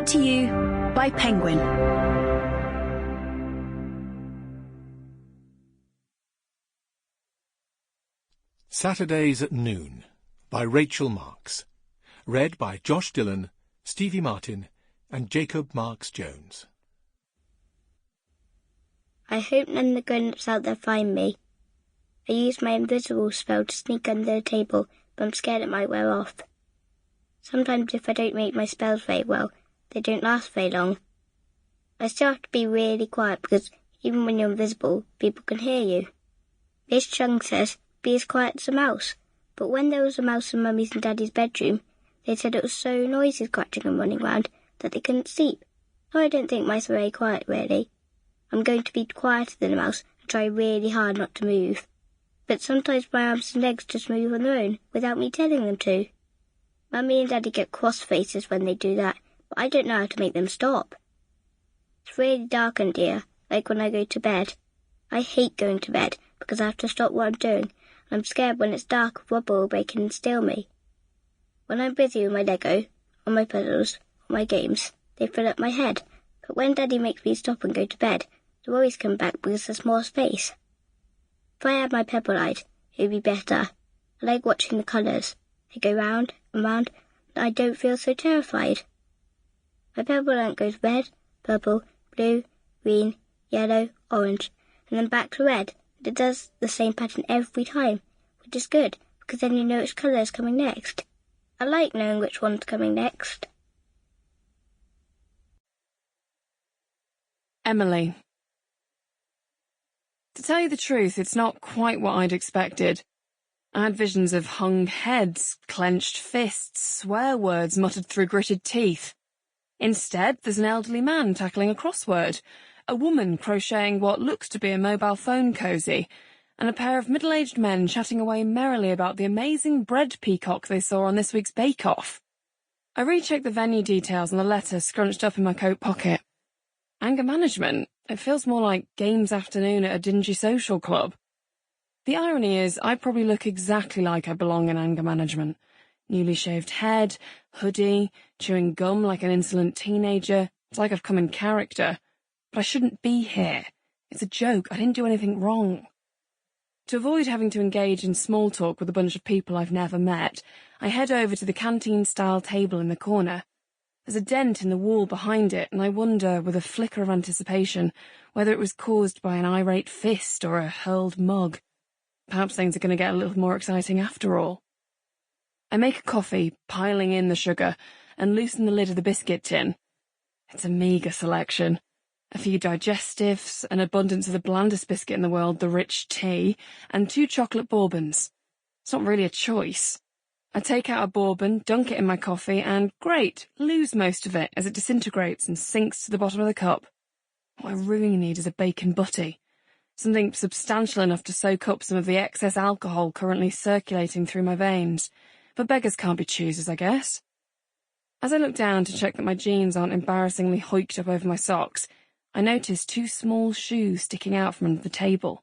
Brought to you by Penguin. Saturdays at Noon by Rachel Marks. Read by Josh Dillon, Stevie Martin and Jacob Marks-Jones. I hope none of the grown-ups out there find me. I used my invisible spell to sneak under the table, but I'm scared it might wear off. Sometimes if I don't make my spells very well, they don't last very long. I still have to be really quiet because even when you're invisible, people can hear you. Miss Chung says, be as quiet as a mouse, but when there was a mouse in Mummy's and Daddy's bedroom, they said it was so noisy scratching and running round that they couldn't sleep. So I don't think mice are very quiet, really. I'm going to be quieter than a mouse and try really hard not to move. But sometimes my arms and legs just move on their own without me telling them to. Mummy and Daddy get cross faces when they do that, but I don't know how to make them stop. It's really dark in here, like when I go to bed. I hate going to bed because I have to stop what I'm doing, and I'm scared when it's dark Robber will break in and steal me. When I'm busy with my Lego, or my puzzles, or my games, they fill up my head, but when Daddy makes me stop and go to bed, the worries come back because there's more space. If I had my pebble light, it would be better. I like watching the colours. They go round and round, and I don't feel so terrified. My pebble lamp goes red, purple, blue, green, yellow, orange, and then back to red. And it does the same pattern every time, which is good, because then you know which colour is coming next. I like knowing which one's coming next. Emily. To tell you the truth, it's not quite what I'd expected. I had visions of hung heads, clenched fists, swear words muttered through gritted teeth. Instead, there's an elderly man tackling a crossword, a woman crocheting what looks to be a mobile phone cosy, and a pair of middle-aged men chatting away merrily about the amazing bread peacock they saw on this week's bake-off. I rechecked the venue details on the letter scrunched up in my coat pocket. Anger management? It feels more like games afternoon at a dingy social club. The irony is, I probably look exactly like I belong in anger management. Newly shaved head, hoodie, chewing gum like an insolent teenager. It's like I've come in character. But I shouldn't be here. It's a joke. I didn't do anything wrong. To avoid having to engage in small talk with a bunch of people I've never met, I head over to the canteen-style table in the corner. There's a dent in the wall behind it, and I wonder, with a flicker of anticipation, whether it was caused by an irate fist or a hurled mug. Perhaps things are going to get a little more exciting after all. I make a coffee, piling in the sugar, and loosen the lid of the biscuit tin. It's a meagre selection. A few digestives, an abundance of the blandest biscuit in the world, the rich tea, and 2 chocolate bourbons. It's not really a choice. I take out a bourbon, dunk it in my coffee, and, great, lose most of it as it disintegrates and sinks to the bottom of the cup. What I really need is a bacon butty. Something substantial enough to soak up some of the excess alcohol currently circulating through my veins. But beggars can't be choosers, I guess. As I look down to check that my jeans aren't embarrassingly hoiked up over my socks, I notice 2 small shoes sticking out from under the table.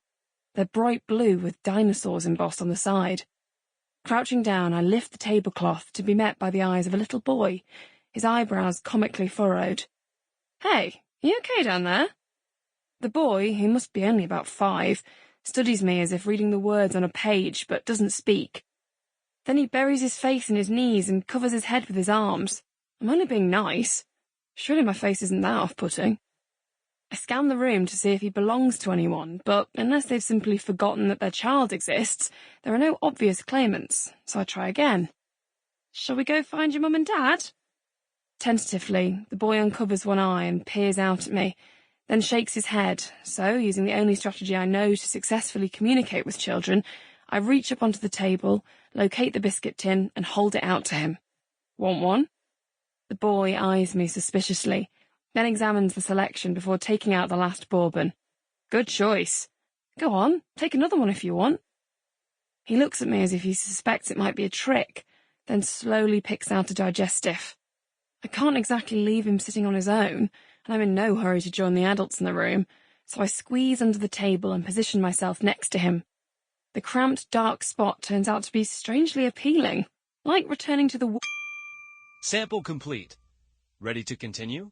They're bright blue with dinosaurs embossed on the side. Crouching down, I lift the tablecloth to be met by the eyes of a little boy, his eyebrows comically furrowed. "Hey, are you okay down there?" The boy, who must be only about 5, studies me as if reading the words on a page, but doesn't speak. Then he buries his face in his knees and covers his head with his arms. I'm only being nice. Surely my face isn't that off-putting. I scan the room to see if he belongs to anyone, but unless they've simply forgotten that their child exists, there are no obvious claimants, so I try again. "Shall we go find your mum and dad?" Tentatively, the boy uncovers one eye and peers out at me, then shakes his head, so, using the only strategy I know to successfully communicate with children, I reach up onto the table, locate the biscuit tin, and hold it out to him. "Want one?" The boy eyes me suspiciously, then examines the selection before taking out the last bourbon. "Good choice. Go on, take another one if you want." He looks at me as if he suspects it might be a trick, then slowly picks out a digestive. I can't exactly leave him sitting on his own, and I'm in no hurry to join the adults in the room, so I squeeze under the table and position myself next to him. The cramped, dark spot turns out to be strangely appealing, like returning to the Sample complete. Ready to continue?